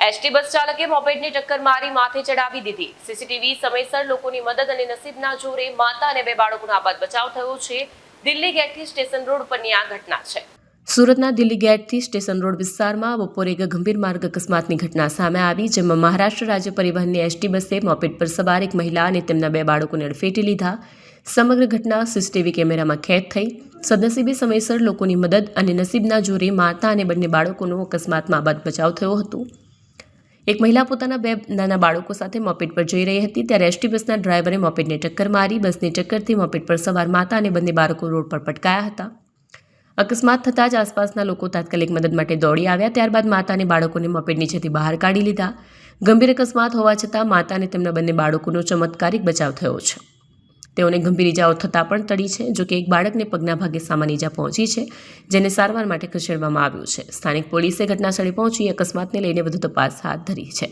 ST bus ચાલકે મોપેડને ટક્કર મારી માથે ચડાવી દીધી। સીસીટીવી સમયસર લોકોની મદદ અને નસીબના જોરે માતા અને 2 બાળકોનો આબાદ બચાવ થયો છે। દિલ્હી ગેટથી સ્ટેશન રોડ પરની આ ઘટના છે। સુરતના દિલ્હી ગેટથી સ્ટેશન રોડ વિસ્તારમાં બપોરે એક ગંભીર માર્ગ અકસ્માતની ઘટના સામે આવી, જેમાં મહારાષ્ટ્ર રાજ્ય પરિવહનની એસટી બસે મોપેડ પર સવાર એક મહિલા અને તેમના 2 બાળકોને અડફેટે લીધા। સમગ્ર ઘટના સીસીટીવી કેમેરામાં કેદ થઈ। સદનસીબે સમયસર લોકોની મદદ અને નસીબના જોરે માતા અને બંને બાળકોનો અકસ્માતમાં આબાદ બચાવ થયો હતો। એક મહિલા પોતાના 2 નાના બાળકો સાથે મોપેડ પર જઈ રહી હતી ત્યારે એસટી બસના ડ્રાઈવરે મોપેડને ટક્કર મારી। બસની ટક્કરથી મોપેડ પર સવાર માતા અને બંને બાળકો રોડ પર પટકાયા હતા। અકસ્માત થતાં જ આસપાસના લોકો તાત્કાલિક મદદ માટે દોડી આવ્યા। ત્યારબાદ માતા અને બાળકોને મોપેડ નીચેથી બહાર કાઢી લીધા। ગંભીર અકસ્માત હોવા છતાં માતા અને તેમના બંને બાળકોનો ચમત્કારિક બચાવ થયો છે। તેઓને ગંભીર ઇજાઓ થતાં પણ ટળી છે। જોકે એક બાળકને પગના ભાગે સામાન્ય ઇજા પહોંચી છે, જેને સારવાર માટે ખસેડવામાં આવ્યું છે। સ્થાનિક પોલીસે ઘટનાસ્થળે પહોંચી અકસ્માતને લઈને વધુ તપાસ હાથ ધરી છે।